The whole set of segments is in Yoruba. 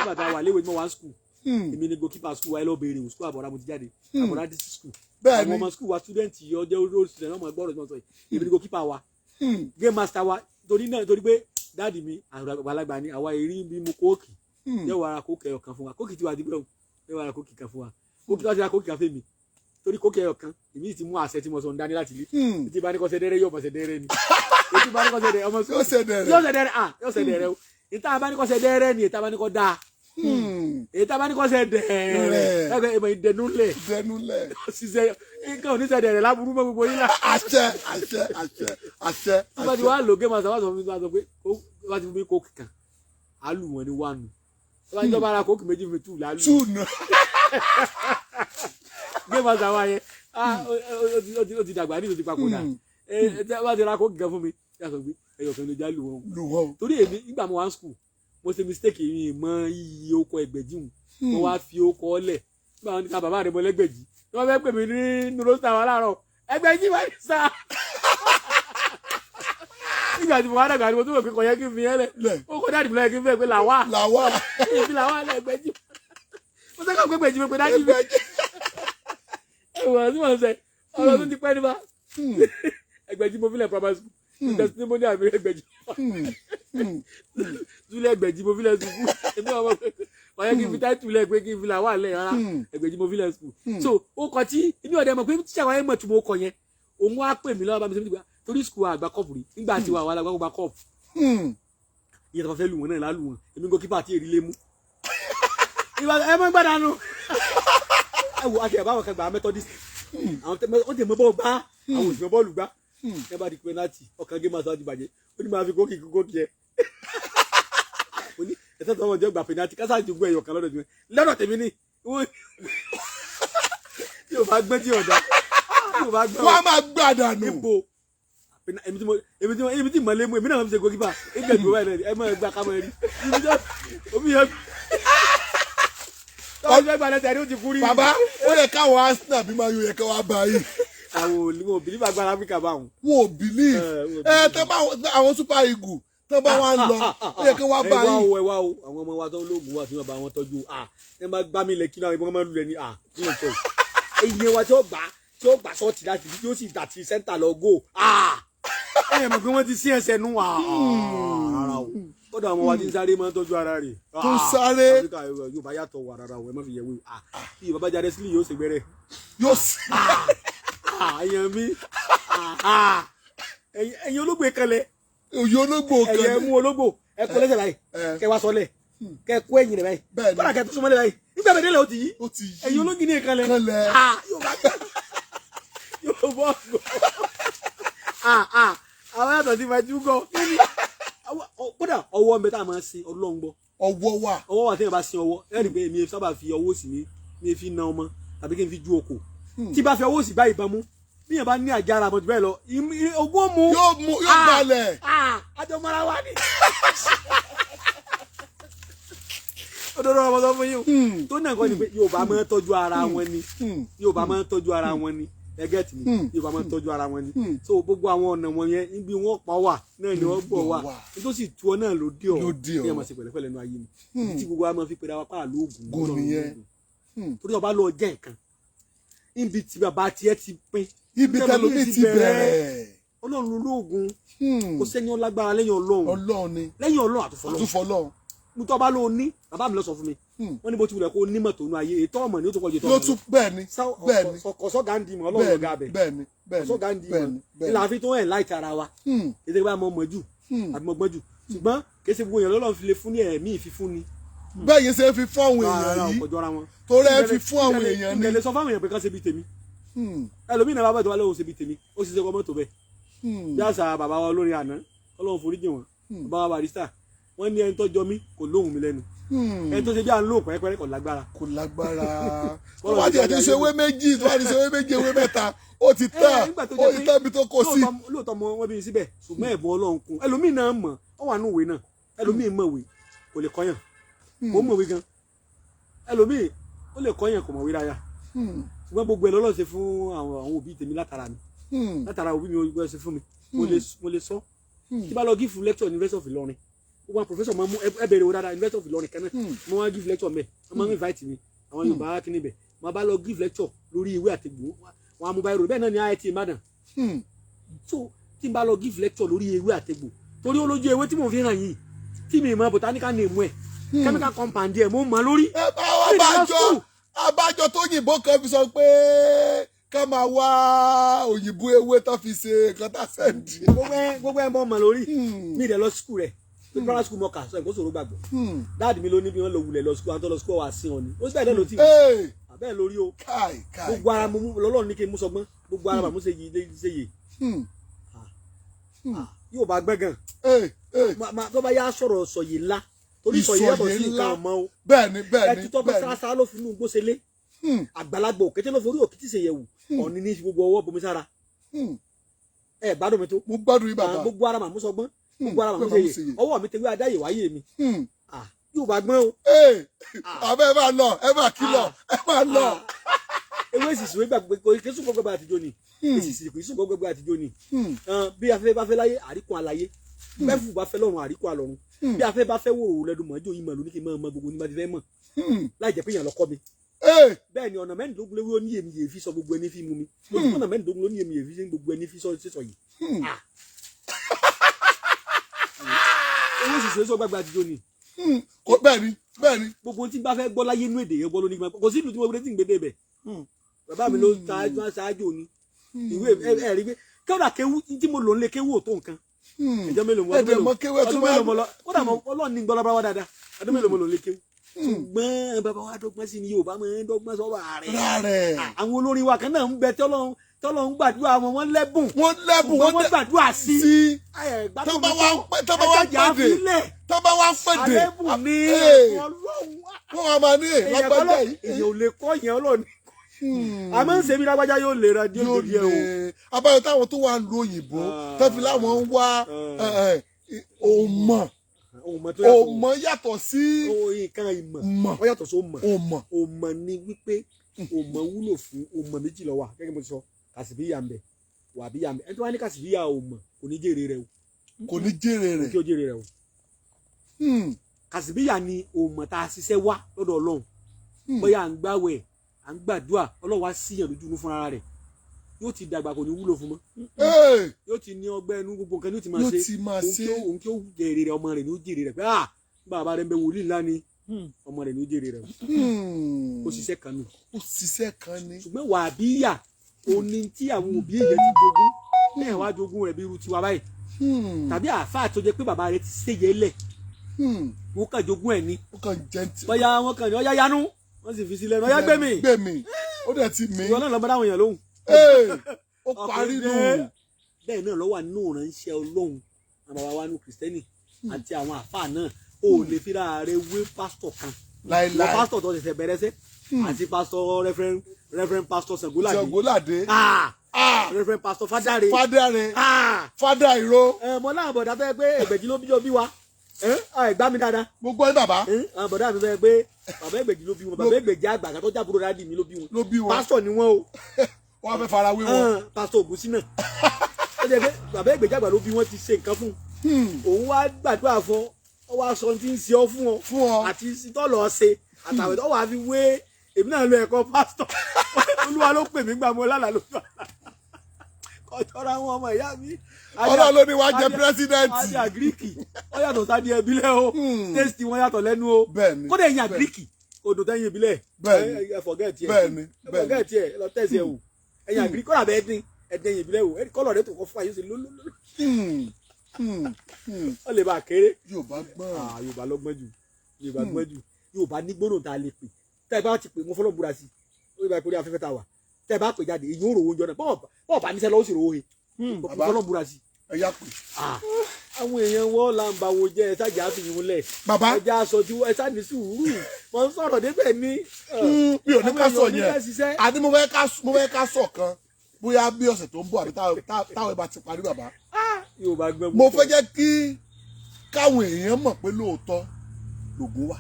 nígbà tá a wà léwe tí mo wá school èmi ni goalkeeper school wa ẹ lọ béèrè school àbọ̀dá mo ti jáde àbọ̀dá district school àwọn ọmọ school wa student yìí ọjọ́ old student ọmọ ẹgbọ́n rẹ̀ sọ yìí èmi ni goalkeeper wa game master wa torí pé dáàdì mi àgbàlagbà ni àwa èrí bí mo kóòkì yẹ wàrà kóòkì ẹyọ kan fún wa kóòkì tí wàá dìbò yẹ wàrà kóòkì kan fún wa kóòkì tó ti ra kóòkì kan fẹ́ mi torí kóòkì ẹyọ kan èmi ti mú àṣẹ tí mo sọ ń dání láti ilé ètí bá ní kọ́ sẹ́dẹ́rẹ́ yóò bọ̀ sẹ́dẹ́rẹ́ ni ètí bá ní kọ́ sẹ́dẹ́rẹ́ ọmọ yóò sẹ́dẹ́rẹ́ o ìta bá ní kọ́ sẹ́dẹ́rẹ́ ni ìta bá ní kọ́ dáa ìta bá ní kọ́ sẹ́dẹ́rẹ́ ẹgbẹ́ ìmọ̀ ìdẹnulẹ̀ ṣiṣẹ́ nǹkan ò ní sẹ́dẹ́rẹ́ láburú mọ́ gbogbo yín lá. àṣẹ. tí wọ́n ti wá lò gémà sábà sọ fún mi pé wọ́n ti fún mi kóòkì kan á lù wọ́n ní wánu wọ́n ti jọba ara kóòkì méjì fún mi tù lálù. gémà sábà yẹn ó ti dàgbà ní ìlú ti papòdà wọ́n ti ra kóòkì kan fún mi yàtọ̀ pé ẹyọ kan ló já lù wọ́n torí èmi nígbà mo wá school mo ṣe mistake yìí mọ iye okọ Ẹgbẹ̀jì mo wá fi okọ ọlẹ̀ nígbà wọn ní ká bàbá rẹ mọ lẹ́gbẹ̀jì tí wọ́n fẹ́ pè mí ní nùrọ́sítà wa láàárọ̀ Ẹgbẹ̀jì wá ní sáà nígbà tí mo wá dàgbà ni mo tún wò pé kò yẹ kí n fi yẹn lẹ̀ ó kọ́ dáàdì mi lọ́yẹ kí n fẹ́ pé làwà èmi làwà lẹ̀ Ẹgbẹ̀jì mo sẹ́kọ̀ pé Ẹgbẹ̀jì mi pé dáàdì mi ẹ̀wọ̀n tí mo ń sẹ́ ọ̀rọ̀ tó ti pẹ́ nípa Ẹgbẹ̀jì mo fi lẹ̀ primary school testimony àmì Ẹgbẹ̀jì túlẹ̀ Ẹgbẹ̀jì mo fi lẹ̀ sùkú èmi ọmọ ọ̀yẹ́ kí n fi táìtù lẹ̀ pé kí n fi là wà lẹ̀ rárá Ẹgbẹ̀jì mo fi lẹ̀ sùkú so ó kọ tí ibi ọ̀dẹ̀ mọ̀ pé tíṣà wáyé mọ̀ tí mo kọ yẹn òun wá pè mí lọ́wọ́ bá mi sẹ́mi torí sùkú àgbà kọ́ọ̀pù rí nígbà tí wà wà lágbà gba kọ́ọ̀pù ìyẹn tó fẹ́ lù wọ́n náà lálù wọn èmi goalkeeper àti èrì lé mú ẹ mọ́ gbàdánù ẹ wò àti ẹ̀bá àwọn kan gbà Methodist àwọn tẹ̀ mọ́ bọ́ọ̀ gbá àwọn òṣìṣẹ́ bọ́ọ̀lù gbá ẹ bá di penalty ọkàn gé máa sọ àti bàjẹ́ ó ní máa fi kókì ẹ ó ní ẹ̀sẹ̀ tó wọ́n jẹ́ gba penalty kásá ju gbọ́ ẹ̀yọ̀ kan lọ́dọ̀ tèmi ní tí o bá gbé tí o dá wọ́n á máa gbà dànù ibo èmi tí mọ̀lẹ́ mú èmi náà fi ṣe goalkeeper ẹgbẹ́ ìgbò báyìí ẹ mọ̀ ẹgbẹ́ akámọ́ rí omi yẹn ọjọ́ ìgbà lẹ́tẹ̀ ẹni ó ti kú rí. bàbá ó yẹ káwọn Arsenal bí máa yọ yẹ káwọn bá yìí. àwọn ò bìlífà agbára Áfíríkà bá wọn. wọn ò bìlíf tẹ́ bá àwọn Super Eagles tẹ́ bá wọn lọ ó yẹ kí wọ́n bá yìí. ẹ wá o àwọn ọmọ wa tó ń lóògùn wà tí wọ́n bá wọn tọ́jú ẹ máa gbá mi lẹ̀ kí náà ìbọn máa lulẹ̀ ní ní ìtọ́ ìyẹn wa tí ó gbà sọ́ọ̀tì láti bí yóò sì dà ti sẹ́ńtà lọ gò ẹ mọ̀ pé wọ́n ti sí ẹsẹ̀ nù rárá o kódà àwọn wa ti ń sáré máa ń tọ́jú ara rẹ̀ tó ń sáré Áfíríkà yóò bá yàtọ̀ wà rárá o ẹ má fi yẹ̀ wò bí bàbá jáde sílẹ̀ yóò ṣe gbẹ́rẹ́ yóò sì ẹ̀yàn mi ẹ̀yìn ológbò kalẹ̀ òye ológbò kalẹ̀ ẹ̀yẹ mú ológbò ẹ kó lẹ́sẹ̀ báyìí kẹ wá sọlẹ̀ kẹ kó ẹ̀yìn rẹ̀ báyìí kọ́dà kẹ tó súnmọ́lẹ̀ báyìí nígbà bẹ́ẹ̀ délẹ̀ ó ti yí ẹ̀yìn ológin ní kalẹ̀ yóò bọ́ àwọn yàtọ̀ sí fàájú gọ́ kódà ọwọ́ mẹ́ta máa ń sin Ọlọ́run gbọ́ ọwọ́ wà tí yẹn bá sin ọwọ́ ẹ̀rì pé èmi sábà fi ọwọ́ sí mi fi na ọmọ tàbí kí n fi ju oko tí bá fi ọwọ́ sí bá ìbọn mú bí yẹn bá ní àjára àmọ́ jù bẹ́ẹ̀ lọ ogún mú yóò balẹ̀ àjọ mara wa ni òdodo ọmọ sọ fún yín tó náà kọ́ ni pé Yorùbá máa ń tọ́jú ara wọn ni Yorùbá máa ń tọ́jú ara wọn ni ẹgẹ́ tì ní Yorùbá máa ń tọ́jú ara wọn ni so gbogbo àwọn ọ̀nà wọn yẹn níbi wọn pa wà náà ni wọ́n gbọ̀ wà nítòsí tí wọn náà ló dé ọ̀ ní ẹ̀ máa ṣe pẹ̀lẹ́pẹ̀lẹ́ nu ayé ni tí gbogbo wa máa fi pèrè àwọn pààlú oògùn lọ́rùn torí ọba lọ jẹ́ nǹkan níbi tí bàbá tiẹ̀ ti pín ibi tẹlomi ti bẹ̀rẹ̀ Ọlọ́run lóògùn kò sẹ́ni ó lágbára lẹ́yìn Ọlọ́run ni lẹ́yìn Ọlọ́run àtúfọlọ́run mo tọ́ bá ló ní bàbá mi lọ sọ fún mi wọ́n ní bó ti wulẹ̀ kó ní mọ̀tò nù ayé ètò ọmọ ni ó tó kọjú ètò ọmọ lọ bẹ́ẹ̀ni ọ̀sọ́ gàǹdì mọ̀ Ọlọ́run ọ̀gá bẹ̀ ọ̀sọ́ gàǹdì mọ̀ ilà àfi tó ẹ̀ láì tara wa ètò ìgbà mọ̀ mọ̀ jù àbí mọ̀ gbọ́n jù ṣùgbọ́n kìí ṣe gbogbo èèyàn lọ́lọ́run fi lè fún ní ẹ̀mí ìfifún ni. bẹ́ẹ̀ yẹn ṣe fi fún àwọn èèyàn yìí torí ẹ fi fún àwọn èèyàn ni. ìgbẹ̀lẹ̀ sọ fáwọn èèyàn pé kán ṣe bí tèmi ẹlòmíì náà bá bẹ̀ tó wá lóhùn ṣe bí tèmi ó sì ṣe kọ́ mọ́tò bẹ́ẹ̀ bí àṣà bàbá wa olórin àná Ọlọ́run foríjì wọn bàbá wa Barrister wọ́n ní ẹni tó jọ mí kò lóhùn mi lẹ́nu ẹni tó ṣe bí à ń lò pẹ́ẹ́pẹ́ẹ́ kò lágbára. tó wá ti ẹ̀ ti ṣe ewé méjì tó wá ti ṣe ewé méjì ewé mẹ́ta ó ti tán bí tó kó sí. lóòótọ́ mọ wọn bí síbẹ̀ ṣùgbọ́n ẹ̀bùn Ọlọ́run kún ẹlòmíì náà mọ̀ ọ wà núwèé náà ẹlòmíì mọ̀wé kò lè kọ́yàn kò mọ̀wé gan ẹlòmíì ó lè kọ́yàn kò mọ̀wé rárá ṣùgbọ́n gbogbo ẹ̀ lọ́lọ́ ṣe fún àwọn òbí tèmi látara mi látara òbí mi ó ṣe fún mi mo lè sọ tí bá lọ gífù lecture University of Ìlọrin wọn professor máa mú ẹ bẹ̀rẹ̀ wò dáadáa University of Ilorin kan náà mo wá give lecture mẹ́ wọ́n máa ń invite mi àwọn Yorùbá kí níbẹ̀ mo bá lọ give lecture lórí ewé àtegbò wọn amú báyìí rò bẹ́ẹ̀ náà ní IIT Ìbàdàn so tí n bá lọ give lecture lórí ewé àtegbò torí olójú ewé tí mo fi hàn yìí tí mi mọ botanical name ẹ̀ chemical compound ẹ̀ mo mọ̀ lórí. ẹ bá wọn abájọ tó yìnbọn kan fi sọ pé ká máa wá òyìnbó ewé tó fi ṣe nǹkan tá a sẹ́ǹdì. gbogbo ẹ̀ mọ̀ lórí mi dẹ̀ lọ school rẹ̀ primary school mọ̀ọ́kà sọ ìkóso gbàgbọ́ dáàdì mi ló ní bí wọ́n lọ wulẹ̀ lọ school àtọ́ lọ school wà sí wọn ni ó sì bẹ́ẹ̀ lẹ́nu tí bẹ́ẹ̀ lórí o gbogbo ara mo lọ́lọ́run ní kí n mú sọgbọ́n gbogbo ara mo ṣe yè yóò bá gbẹ́gàn tó bá yá sọ̀rọ̀ sọ̀yè ńlá torí sọ̀yè yàtọ̀ sí nǹkan ọmọ o bẹ́ẹ̀ni ẹtí tó bá sáásá ló fi inú gbóṣelé àgbàlagbà òkété ló forí òkété ṣèyẹ̀wò ọ̀ní ní gbogbo ọwọ́ bomi sára ẹ gbádùn mi tó mo gbádùn yín bàbá gbogbo ara mà mú sọgbọ́n gbogbo ara mà mú ṣèyè ọwọ́ mi tewé adáyè wáyé mi yóò bá gbọ́n o. àbẹ́ ẹ máa lọ ẹ máa kí lọ ẹ máa lọ. ewé ìsìsì wé gbàgbé kò kí sùn gbogbo àtijọ́ ni ìsìsì kò sùn gbogbo àtijọ́ ni bí afẹ́ bá fẹ́ láyé àríkùn àlàyé bẹ́ẹ̀ fún bá fẹ́ lọ́run àríkùn àlọ́run bí afẹ́ bá fẹ́ wò ó lẹ́dùn mọ́jọ́ yìí mọ̀ lóní kí n mọ̀ gbogbo ní bá ti fẹ́ mọ̀ láì jẹ́ pé èèyàn lọ́kọ́ mi. bẹ́ẹ̀ ni ọ̀nà mẹ́rìndínlógún léwé ó ní èmi yèé fi sọ gbogbo ẹni fi mú mi ọ̀nà mẹ́rìndínlógún ló ní èmi yèé fi sọ gbogbo ẹni fi sọ sísọ yìí. owó ìsìsì sọ gbàgbé àtijọ́ ni. bẹ́ẹ̀ni. gbogbo tí n bá fẹ́ gbọ́ láyé inú èdè yẹn gbọ́ lóní kò sí ìlú tí mo gbé tí n gbé dé bẹ̀. bàbá mi ló ṣáájú ni ìwé ẹ rí pé kódà kéwú tí mo lò ń lé kéwú ò tó nǹkan ẹjọ́ mélòó mo lọ kódà Ọlọ́run ní gbọ́dọ̀ bá wá dáadáa ọdún mélòó mo lò ń lé kéwú ṣùgbọ́n bàbá wa dọ́gbọ́n sí ni Yorùbá máa ń dọ́gbọ́n sọ́wọ́ rẹ̀ àwọn olórin wa kan náà ń bẹ tọ́lọ́run gbàdúrà wọn lẹ́bùn wọ́n gbàdúrà sí tọ́ba wa pèdè àlẹ́bùn ní wọ́n wà máa ní lágbájá yìí èèyàn ò lè kọ́ yẹn Ọlọ́run a máa ń ṣe bí lágbájá yóò lè ra díẹ̀ díẹ̀ o. abáyọ táwọn tó wà ń lo òyìnbó tó fi láwọn ń wá òmọ yàtọ̀ sí nǹkan ìmọ̀ ó yàtọ̀ sí òmọ̀ ni wípé òmọ̀ wúlò fún òmọ̀ méjì ló wà gẹ́gẹ́ bí mo ti sọ kàsìbíyà ń bẹ wà bíyà ń bẹ ẹni tó wá ní kàsìbíyà òmọ̀ kò ní jèrè rẹ o kò ní jèrè rẹ kí ó jèrè rẹ o kàsìbíyà ni òmọ̀ tá a ṣiṣẹ́ wá lọ́dọ̀ Ọlọ́run bóyá à ń gbàwẹ̀ à ń gbàdúrà Ọlọ́run wá síyàn lójú inú fúnra rẹ̀ yóò ti dàgbà kò ní wúlò fún mọ́ yóò ti ní ọgbẹ́ inú gbogbo nǹkan yóò ti máa ṣe òun kí ó jèrè rẹ̀ ọmọ rẹ̀ ní ó jèrè rẹ̀ pé bàbá rẹ̀ ń bẹ wòlíì ńlá ni ọmọ rẹ̀ ní ó jèrè rẹ̀ ó ṣiṣẹ́ kan nù. ó ṣiṣẹ́ kan ni. ṣùgbọ́n wà á bí yà òní tí àwọn òbí èèyàn ti jogún bẹ́ẹ̀ wá jogún rẹ̀ bí irú tiwa báyìí tàbí àáfàá tó jẹ́ pé bàbá rẹ̀ ti ṣèyẹ lẹ̀ wọ́n kàn jogún ẹ̀ ni bóyá wọ́n kàn ní ọyá yanú wọ́n sì fi sílẹ̀ ní ọyá gbẹ̀mí ó dẹ̀ ti mí. ìwọ náà lọ bá dáwọn èèyàn lóhùn. ó parí nù. bẹ́ẹ̀ náà lọ́wọ́ nínú ìránṣẹ́ Ọlọ́run àwọn bàbá wa nù kìrìsìtẹ́nì àti àwọn àfáà náà ó lè fi ra rẹ wé pásítọ̀ kan láìláì wọ́n pásítọ̀ tó ṣẹ̀ṣẹ̀ bẹ̀rẹ̀ sẹ́ àti pásítọ̀ rẹ́fẹ̀rẹ́n pásítọ̀ Ṣàngóládé rẹ́fẹ̀rẹ́n pásítọ̀ Fádàrè Fádà Ìró. mọ náà bọ̀dá tó yẹ pé Ẹgbẹ̀jì ló bí wa ẹgbà mi dáadáa. mo gbọ́ yín bàbá. àwọn bọ̀dá mi fẹ́ pé bàbá Ẹgbẹ̀jì ló bí wọn bàbá Ẹgbẹ̀jì àgbà tó jábúrò dáàdì mi ló bí wọn pásítọ̀ ni wọn o. wọ́n fẹ́ fara wé wọn. pásítọ̀ Ògúnsí náà ó jẹ́ pé bàbá Ẹgbẹ̀jì àgbà ló bí wọn ti ṣe nǹkan fún òun wá gbàdúrà fún ọ wá sọ tí ń ṣe ọ fún ọ àti tọ́lọ̀ ṣe àtàwẹ̀ tó wà á fi wé èmi náà lo ẹ̀kọ́ pásítọ̀ Olúwa ló pè mí gbà mọ́ lálàá lójú àlá kọjọra àwọn ọmọ ìyá mi. Ọlọ́run ló ní wá jẹ pírẹsidẹ́ǹtì. adé àgíríkì ó yàtọ̀ sáà di ẹbílẹ̀ o tẹ́sítì wọn yàtọ̀ lẹ́nu o kódà ẹ̀yìn àgíríkì odò tẹ́yìn ìbílẹ̀ ẹ fọ̀gẹ́ẹ̀tì ẹ̀ lọ tẹ̀sí ẹ̀ wò ẹ̀yìn àgíríkì kọ́ra bẹ́ẹ̀ dín ẹ̀dẹ̀yìn ìbílẹ̀ wò kọ́lọ̀ rẹ̀ tó kọ́ fún àyè ó sì lólólóló. ó lè bá a kéré. Yorùbá gbọ́n. Yorùbá lọ́gbọ́n jù Yorùbá ní gbóná tá a lè pè tẹ́ ẹ bá ti pè mo fọlọ́ búra sí ó yẹ bá ìkórè afẹ́fẹ́ tá a wà tẹ́ ẹ bá pè jáde èyí ó rò oúnjẹ náà bọ́ọ̀ bá níṣẹ́ lọ́wọ́ sì rò ó he mo fọlọ́ búra sí. ẹ yá pè. àwọn èèyàn wọ́n là ń ba wo jẹ́ ẹ sájà àfihàn lẹ̀. bàbá ẹja aṣọ tí ẹ sá ní sùúrù wọ́n ń sọ̀rọ̀ débẹ̀ ní. mi ò ní ká sọ yẹn àní mo fẹ́ ká sọ kan bóyá bí ọ̀sẹ̀ tó ń bọ̀ àbí táwọn ẹ bá ti parí bàbá. mo fẹ́ jẹ́ kí káwọn èèyàn mọ̀ pé lóòótọ́ lògùn wà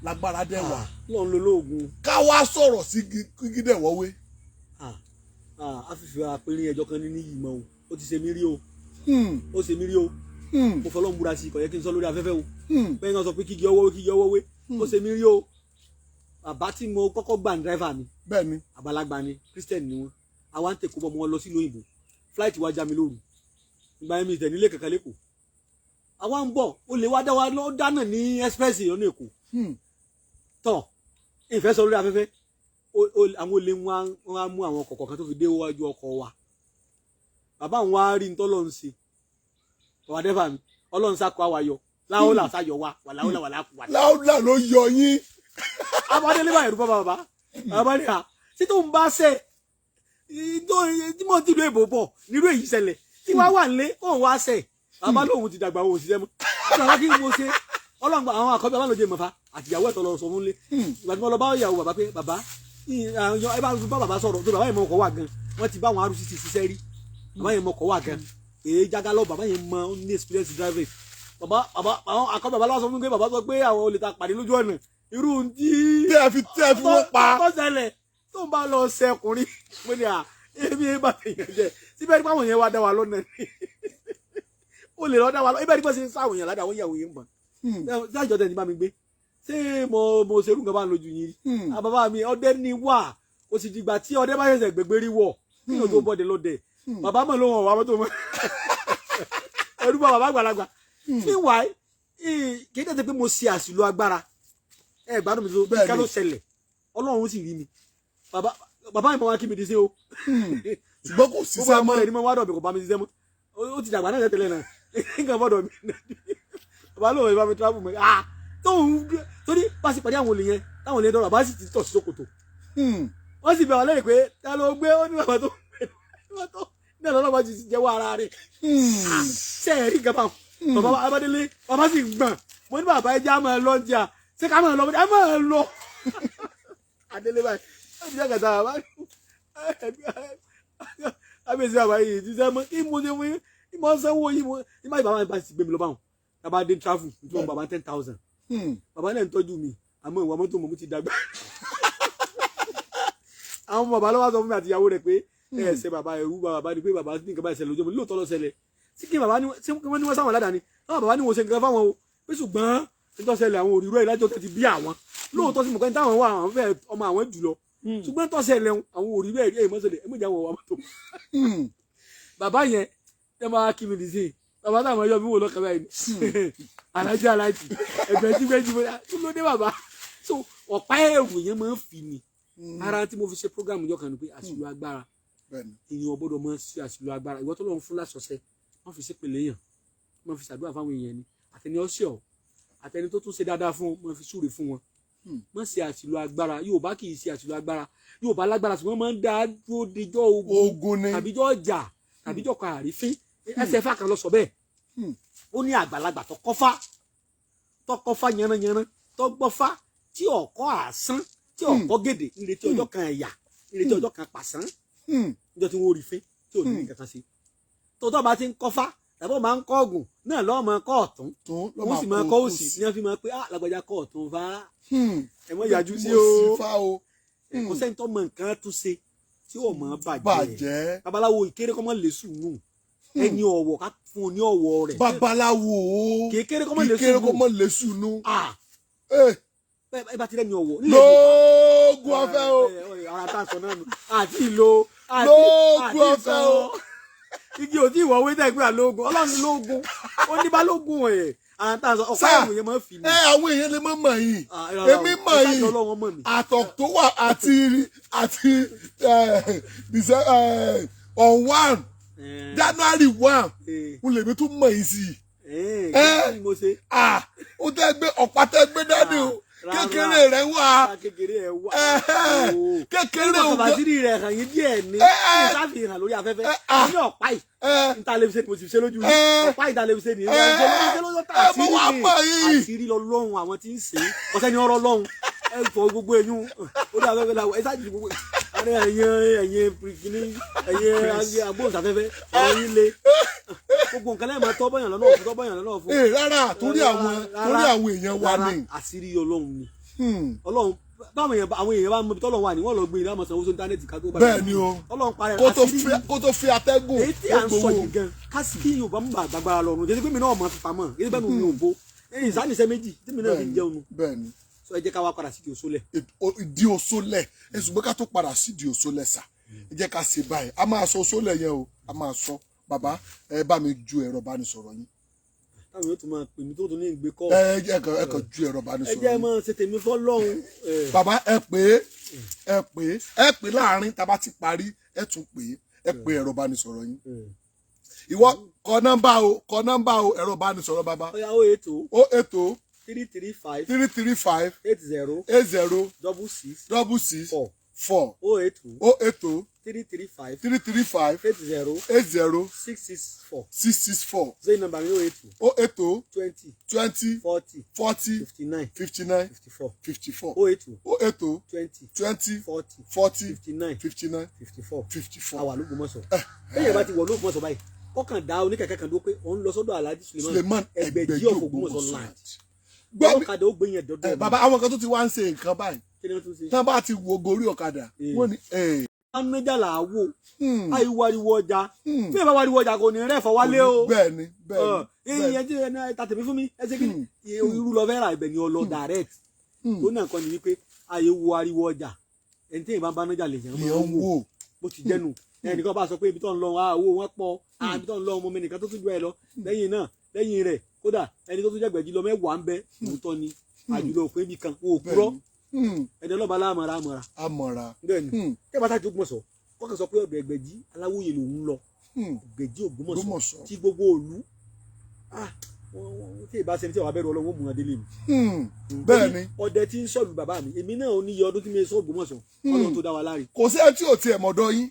lágbára dẹ̀ wà. lọ́n lo lóògùn. ká wá sọ̀rọ̀ sí gígídẹ̀ wọ́wé. àfìfẹ́ àpẹẹrẹ ẹjọ́ kan ní yìí mọ́ o ó ti ṣe mí rí o ó ṣe mí rí o mo fọlọ́ ń búra sí i kò yẹ kí n sọ lórí afẹ́fẹ́ o bẹ́ẹ̀ náà sọ pé kígi ọwọ́ wé ó ṣe mí rí o bàbá tí mo kọ́kọ́ gbà ní driver mi bẹ́ẹ̀ ni àgbàlagbà ni Christian ni wọn àwa ń tẹ̀kọ́ bọ́ wọn lọ sí lóyìnbó flight wa já mi lóru ìgbà yẹn mi ìtẹ̀ nílé kankan lẹ́kọ̀ọ́ àwa ń bọ̀ ó lè wá dá wa lọ dáná ní express ọ̀nà Èkó tọ̀ ìfẹ́ sọ lórí afẹ́fẹ́ àwọn olè wọn á mú àwọn ọkọ̀ kan tó fi dé wájú ọkọ̀ wa bàbá àwọn wá rí ntọ́lọ́ ń ṣe ọ̀wà dẹ́fà mi Ọlọ́run sáko àwàyọ láwùlà sáyọ wa wà láwùlà wà láàkú wà. láwùlà ló yọ yín. abọ́dé lè bá ẹ̀rú bàbá bàbá ní à tí tó ń bá ṣe tí mo ti lo èbò bọ̀ nírú èyí ṣẹlẹ̀ tí wàá wà nílé kó wá ṣe bàbá lóhun ti dàgbà òun òṣìṣẹ́ mọ́ bàbá kí n mo ṣe Ọlọ́run àwọn àkọ́bí bàbá lóde mọ̀fà àtìyàwó ẹ̀tọ́ lọ sọ fún lé ìgbà tí mo lọ bá ìyàwó bàbá pé bàbá ẹ bá bá bàbá sọ̀rọ̀ tó bàbá yẹn mọ ọkọ̀ wà gan wọ́n ti bá àwọn arúgbó ti ṣiṣẹ́ rí bàbá yẹn mọ ọkọ̀ wà gan èyí jágálọ́ bàbá yẹn mọ ní experience driving bàbá àwọn àkọ́bí bàbá lọ́wọ́ sọ fún mi pé bàbá sọ pé àwọn olè ta pàdé lójú ọ̀nà irú tí ẹ fi wọ́n pa tó ṣẹlẹ̀ tó ń bá lọ ṣe ọkùnrin mo ní à èmi ẹ bá tèèyàn jẹ síbẹ̀ nípa àwọn yẹn wá dá wa lọ́nà ni ó lè lọ́ dá wa lọ ibẹ̀ nípa ṣe ń sáwọn yẹn ládàá wọ́n yàwó yẹn mọ̀ sáàjọ tẹ̀ ní bá mi gbé ṣé mo ṣerú nǹkan bá ń lójú yín bàbá mi ọdẹ ní wà ó sì dìgbà tí ọdẹ bá ṣẹ̀ṣẹ̀ gbẹgbẹrí wọ̀ kí ló tó bọ́dẹ lọ́dẹ bàbá mọ̀ ló wọ̀n wá mọ́tò mọ́ ẹrú bá bàbá àgbàlagbà meanwhile kì í tẹ̀sẹ̀ pé mo ṣe àṣìlò agbára ẹ gbádùn mi tó bí ká ló ṣẹlẹ̀ Ọlọ́run sì rí mi bàbá yìí mọ wá kí mi di sí o ṣùgbọ́n kò ṣiṣẹ́ mọ́ ẹ̀ ní mo wá dọ̀ mi kò bá mi ṣiṣẹ́ mọ́ ó ti dàgbà náà tẹ́lẹ̀ náà nǹkan bọ́dọ̀ mi bàbá lóun ìbá mi travel mọ́ tóun torí bá sì pàdé àwọn olè yẹn táwọn olè dọ́rọ̀ bá sì ti tọ̀ sí ṣòkòtò wọ́n sì bẹ̀ wọ́n lẹ́yìn pé ta ló gbé ó ní bàbá tó náà lọ́nà bá ti jẹ́wọ́ ara rẹ̀ ṣe é rí gàba bàbá abádélé bàbá sì gbọ̀n mo ní bàbá ẹja máa lọ jà ṣé ká máa lọ ẹ máa lọ adélé báyìí ẹ ti jẹ́ kàtà bàbá abẹ́sí bàbá yìí ti sẹ́ mọ́ kí mo ṣe fún yín kí mo sanwó yìí mo ní báyìí bàbá mi bá sì gbé mi lọ báwọn bàbá dé travel nítorí bàbá 10,000 bàbá náà ń tọ́jú mi àmọ́ ìwà mọ́tò mo ti dàgbà àwọn bàbá lọ́wọ́ sọ fún mi àti ìyàwó rẹ̀ pé ẹ̀ẹ́sẹ̀ bàbá ẹ̀rú bàbá ni pé bàbá ní nǹkan bá ṣẹlẹ̀ lójú mi lóòótọ́ ló ṣẹlẹ̀ sí kí bàbá ní wọ́n sáwọn aládàá ni bàbá ní wọ́n ṣe nǹkan fáwọn o pé ṣùgbọ́n nítorí ṣẹlẹ̀ àwọn òrìrọ̀ ìlàjọ́ tẹ̀ ti bí àwọn lóòótọ́ sí mọ̀kẹ́ táwọn wà àwọn fẹ́ ọmọ àwọn jùlọ ṣùgbọ́n tó ṣẹlẹ̀ àwọn òrìrọ̀ ẹ̀rí mọ́ṣẹlẹ̀ ẹ̀mí ìjà wọn wà mọ́tò bàbá yẹn tẹ́ máa kí mi dì sí bàbá táwọn ẹyọ mi wò lọ́kàn báyìí alájà alájì ẹgbẹ́jìgbẹ́jì tó ló dé bàbá so ọ̀pá ẹ̀rù yẹn máa ń fi mi ara tí mo fi ṣe program yọ kan ni pé àṣìlò agbára èèyàn gbọ́dọ̀ máa ṣe àṣìlò agbára ìwọ tó lọ́n fún láṣọṣẹ wọ́n fi ṣépele yàn wọ́n fi ṣàdúrà fáwọn èèyàn ni àtẹni ọ̀ṣẹ́ ọ̀ àtẹni tó tún ṣe dáadáa fún wọn fi súre fún wọn wọ́n ṣe àṣìlò agbára Yorùbá kì í ṣe àṣìlò agbára Yorùbá lágbára ṣùgbọ́n máa ń dá dúró dijọ́ ogun tàbíjọ́ ọjà tàbíjọ́ kan àrífín ẹsẹ̀ fà kan lọ sọ bẹ́ẹ̀ ó ní àgbàlagbà tó kọ́fà yanranyanran tó gbọ́fà tí ọ̀kọ́ àsán tí ọ̀kọ́ gèdè ìrètí ọjọ́ kan ẹ̀yà ìrètí ọjọ́ kan pàṣán níjọ́ tí wọ́n rí fín tí ò ní kankan sí tòótọ́ bá ti ń kọ́fà tàbí ó máa ń kọ́ ọ̀gùn náà lọ́ọ́ máa kọ́ ọ̀tún wọ́n sì máa kọ́ òsì ní wọ́n fi máa pé lágbàjá kọ́ ọ̀tún fa ẹ mọ́ yàjú sí o kò sẹ́ni tó mọ nǹkan tún ṣe tí ò mọ̀ bàjẹ́ babaláwo ìkéré kọ́ mọ́ lè sùn nù ẹni ọ̀wọ̀ ká fún un ní ọ̀wọ̀ rẹ̀ babaláwo kékeré kọ́ mọ́ lè sùn nù ẹ bá ti rẹ́ ni ọ̀wọ̀ lóògùn ọ̀fẹ́ o ara tá a sọ náà nù àti ìlò lóògùn ọ̀fẹ́ o igi ò tí ìwọ̀ wé tẹ̀ gbé àlóògùn ọlọ́run lóògùn ó ní bá lóògùn ẹ̀ ara tá a sọ ọ̀pá ẹ̀wọ̀n yẹn máa ń fi mi. àwọn èèyàn lè mọ̀ yìí èmi mọ̀ yìí àtọ̀ tó wà àti on 1 January 1 mo lè mi tún mọ̀ yìí sí i. ó tẹ́ gbé ọ̀pá tẹ́ gbé dání o kékeré rẹ̀ wà kékeré o bàbáṣírì rẹ̀ hàn yín díẹ̀ ní ìsáfihàn lórí afẹ́fẹ́ ní ọ̀pá yìí ìtàlẹ́fẹ́sẹ̀ ni mo sì ṣe lójú ọ̀pá ìtàlẹ́fẹ́sẹ̀ ni àṣírí lọ́lọ́run àwọn tí ń ṣe ọ̀sẹ̀ ni ọ̀rọ̀ lọ́run ẹ fọ gbogbo ẹ̀yún ó dà fẹ́fẹ́ làwọn ẹ ṣáàjì gbogbo ẹ̀yìn pìrìkìní ẹ̀yìn agbóhùnsáfẹ́fẹ́ ọ̀rọ̀ yín le gbogbo nǹkan lẹ́yìn máa tọ́ bọ́yàn lọ́nà fún. rárá torí àwọn èèyàn wa ni. àṣírí ọlọ́run ni ọlọ́run báwọn èèyàn bá mọ ibi tọ́lọ́run wà ní wọ́n lọ gbé ìlú àmọ́ sanwó sórí íńtánẹ́ẹ̀tì ká tó bá. bẹ́ẹ̀ ni o ọlọ́run parẹ́ àṣírí kó tó fi atẹ́gùn. èyí tí à ń sọ yìí gan kásìkí Yorùbá mú àgbàgbára lọ́rùn jẹ́ pé mi náà mọ̀ fipá mọ̀ èyí bẹ́ẹ̀ mi ò bó ìsánisẹ́ méjì tí mi náà fi jẹun nu. Bẹ́ẹ̀ni. So ẹ jẹ́ ká wá padà sí di òṣòlẹ̀. Di òṣòlẹ̀ ẹ̀sùn pé ká tó padà sí di òṣòlẹ̀ sà. Ẹ jẹ́ ká ṣe báyìí a máa sọ òṣòlẹ̀ yẹn o a máa sọ bàbá ẹ bá mi ju ẹ̀rọ ìbánisọ̀rọ̀ yín. Táwọn yóò tún máa pè mí tó tún ní ìgbé kọ́. Ẹ kàn ju ẹ̀rọ ìbánisọ̀rọ̀ yín. Ẹ jẹ́ máa ṣe tèmi fọ́lọ́run. Bàbá ẹ pè láàrin tá a bá ti parí ẹ tún pè ẹ̀rọ ìbánisọ̀rọ̀ yín. Ìwọ kọ nọ́mbà o ẹ̀rọ ìbánisọ̀rọ̀ bàbá. Ó yá 080 335 80 66 4 080 335 80 664. Zey number mi 080 20 40 59 54 080 20 40 59 54. Àwa l'Ogbomoso. Bẹ́ẹ̀ bá ti wọ̀ l'Ogbomoso báyìí kọ́kàn dá oníkẹ̀kẹ́ kan dó pé òun lọ sọ́dọ̀ Alhaji Suleiman Egbeji of Ogbomoso land. Gbọ́ ọ̀kadà ó gbé yẹn dọ́dọ̀. Bàbá àwọn kan tó ti wá ń ṣe nǹkan báyìí tán bá ti wo gorí ọ̀kadà wọ́n ní anájà là á wò àìwáriwọ̀ ọjà bí ẹ bá wáriwọ̀ ọjà kò ní rẹ́fọ̀ wálé o. Bẹ́ẹ̀ni. Ìyẹn tí ẹ ta tèmi fún mi ẹ ṣe kí ni irú lọ fẹ́ ra ibẹ̀ ni ọlọ direct tó náà kọ́ ni wípé àìwáriwọ̀ ọjà ẹni tí ìbá bá nájà lè yàn máa ń wò bó ti jẹ́nu ẹnìkan bá sọ pé ibi tó ń lọ owó wọn pọ̀ ibi tó ń lọ ọmọ mi nìkan tó tún jù ẹ lọ lẹ́yìn rẹ̀ kódà ẹni tó tún jẹ́ Egbeji lọ mẹ́wàá ń bẹ òótọ́ ni àjùlọ òpin ibì kan wọn ò kúrọ́ ẹni ọlọ́ba láàmọ̀ra bẹ́ẹ̀ni tẹ́ bá tá ti Ogbomoso kọ́kàn sọ pé ọ̀dọ̀ Egbeji aláwòye lòun lọ Egbeji Ogbomoso tí gbogbo òlu tí ìbá sẹni tí àwọn abẹ́rù Ọlọ́run mú wọn délé mi. Bẹ́ẹ̀ni ọdẹ tí ń sọ̀lù bàbá mi èmi náà ò ní iye ọdún tí mi sọ Ogbomoso Ọlọ́run tó dá wa láre. Kò sí ẹ tí ò tiẹ̀ mọ̀dọ̀ yín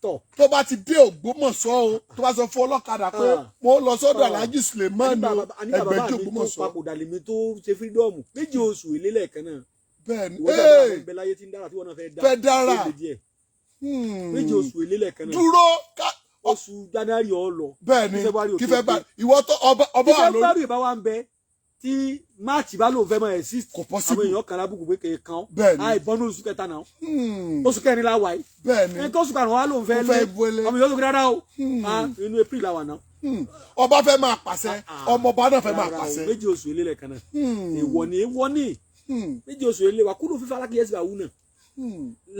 tó bá ti dé Ògbómọ̀ṣọ́ o tó bá sọ fún ọlọ́kadà pé mo lọ sọ́dọ̀ Alhaji Suleiman Egbeji Ògbómọ̀ṣọ́. papòdà lèmi tó ṣe fírídọ́ọ̀mù méjì oṣù èlé lẹ́ẹ̀kan náà. Bẹ́ẹ̀ni wọ́n dábàá fún ìbẹ̀láyé tí ń dára tí wọ́n náà fẹ́ dára méjì oṣù èlé lẹ́ẹ̀kan náà. dúró oṣù January ó lọ. Bẹ́ẹ̀ni kí fẹ́ bá ìwọ tó ọba wà lórí. kí February bá wà ń bẹ tí March bá lóun fẹ́ mọ exist. kò possible àwọn èèyàn kan lábùkù pé kéèyàn kan. Bẹ́ẹ̀ni àìbọnú oṣù kẹta náà. oṣù kẹrin la wà yìí. Bẹ́ẹ̀ni ẹni tó oṣù karùn-ún wa lóun fẹ́ lé ọmọ yóò tó kí dáadáa o. inú April la wà náà. ọba fẹ́ máa pàṣẹ ọmọ ọba náà fẹ́ máa pàṣẹ. méjì oṣù èlé lẹ́ẹ̀kan náà. èèwọ̀ ni méjì oṣù èlé wa kúrò fífa alákìyèsí bá wù náà.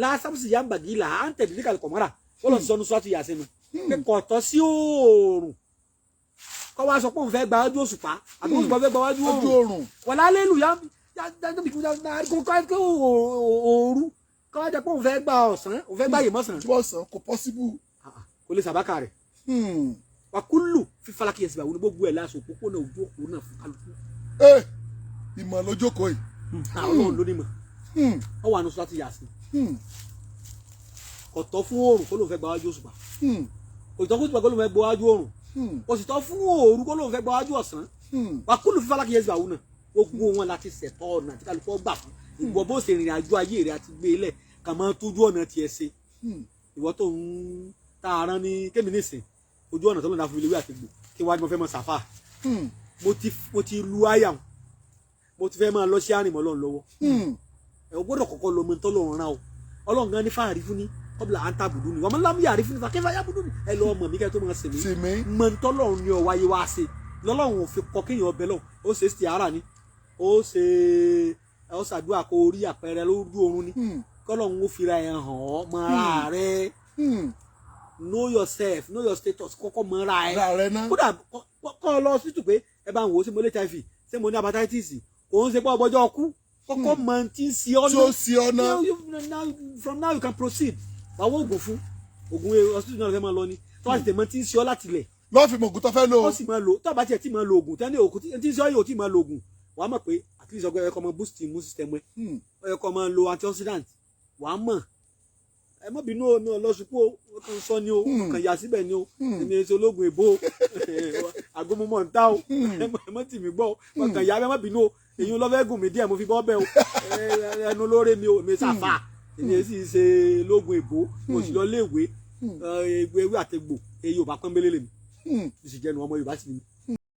lásàmùsì yambagi là á ń tẹ̀lé níkàlẹ̀ kọ̀mọ́ra wọ́n lọ sọnù sọ́ọ̀tì yà sínú. kò tọ́ sí oòrùn kọ́ wá sọ pé òun fẹ́ gba ojú òṣùpá àbí òṣùpá fẹ́ gba ojú oòrùn wọ́n lálẹ́ lù yá kó òòrù kọ́ wá jẹ́ pé òun fẹ́ gba ọ̀sán òun fẹ́ gba yè mọ́sàn. kò possible. kò lè sàbákà rẹ̀ wàkúlù fífalakì yẹn sì bá wọnú gbogbo ẹ̀ láṣọ òpópónà ojú òkú náà fún kálukú. ìmọ̀ lójókòó yìí. Ọlọ́run ló ní mọ̀ ọ wà ní sọ láti yà sí kò tọ́ fún oòrùn kó lóun fẹ́ gba wájú òṣùpá kò tọ́ fún òṣùpá kó lóun fẹ́ gba wájú oòrùn kò sì tọ́ fún òòrù kó lóun fẹ́ gba wájú ọ̀sán wàkúlù fífalakì yẹn sì bá wọnú gbogbo wọn láti ṣẹ̀tọ́ ọ̀nà àti kálukú gbà fún ìwọ bó ṣe rìnrìn àjò ayé rẹ àti gbé ilẹ̀ kà máa tójú ọ̀nà tiẹ̀ ṣe ìwọ tó ń ta aran ní kémi nísìn ojú ọ̀nà tó lọ́nà fún ilé àti gbò kí wàá ní mo fẹ́ mọ sàfà mo ti lu àyà mo ti fẹ́ máa lọ sí àrìnmọ́ lọ́n lọ́wọ́ ẹ̀ o gbọ́dọ̀ kọ́kọ́ lọ mọ́tọ́ lọ́run rán o Ọlọ́run gan ní fáàrí fún ní kọ́bìlà à ń ta bùdú ni wọ́n máa ń lámúyà àrí fún ní fàkẹ́fà yá bùdú ni ẹ lọ ọmọ mi kẹ́ tó máa sèmi mọ́tọ́ lọ́run ní ọwọ́ ayé wá ṣe lọ́lọ́run ò fi kọ́ kéèyàn ọbẹ̀ lọ́hùn ó ṣe stiara ni ó ṣàdúrà kó orí àpẹẹrẹ lójú oorun ni kọ́lọ́run ó fira ẹ̀ hàn ọ́ mọ ara rẹ know yourself know your status kọ́kọ́ mọ ara ẹ kódà kọ́ lọ sí tù pé ẹ bá ń wò ó sí mo lè HIV ṣé mo ní hepatitis òun ṣe pé ọbọjọ́ ọkú kọ́kọ́ mọ tí ń ṣe ọ́nà from now you can proceed wàá wọ́n oògùn fún oògùn hospital náà fẹ́ máa lọ ni tó bá ti tẹ̀ mọ́ tí ń ṣe ọ́ láti lẹ̀ lọ́ọ́ fi mọ ògùn tó fẹ́ lò ó sì máa lò tó bá tiẹ̀ tí máa lo oògùn tẹ́lẹ̀ òkú tí ń ṣe ọ́ yóò tí máa lo oògùn wàá mọ̀ pé at least ọgbẹ́ ẹ̀kọ́ máa boost immune system ẹ̀ ẹ̀kọ́ máa lo antioxidant wàá mọ̀ ẹ má bínú omi ọlọ́sùpọ̀ ó kàn sọ ni o kàn yà síbẹ̀ ni o èmi èso ológun èbó àgbọ̀mọmọ ń ta o ẹ má tì mí gbọ́ o kàn yà ẹ má bínú o èyí ló fẹ́ gùn mí díẹ̀ mo fi bọ́ bẹ́ẹ̀ o ẹnu lóore mi o èmi sàfà èmi sì ṣe ológun èbó mo sì lọ léèwé ewé àtẹgbò èyí ò bá pọ́nbélé lèmi sì jẹ́nu ọmọ Yorùbá sì ni.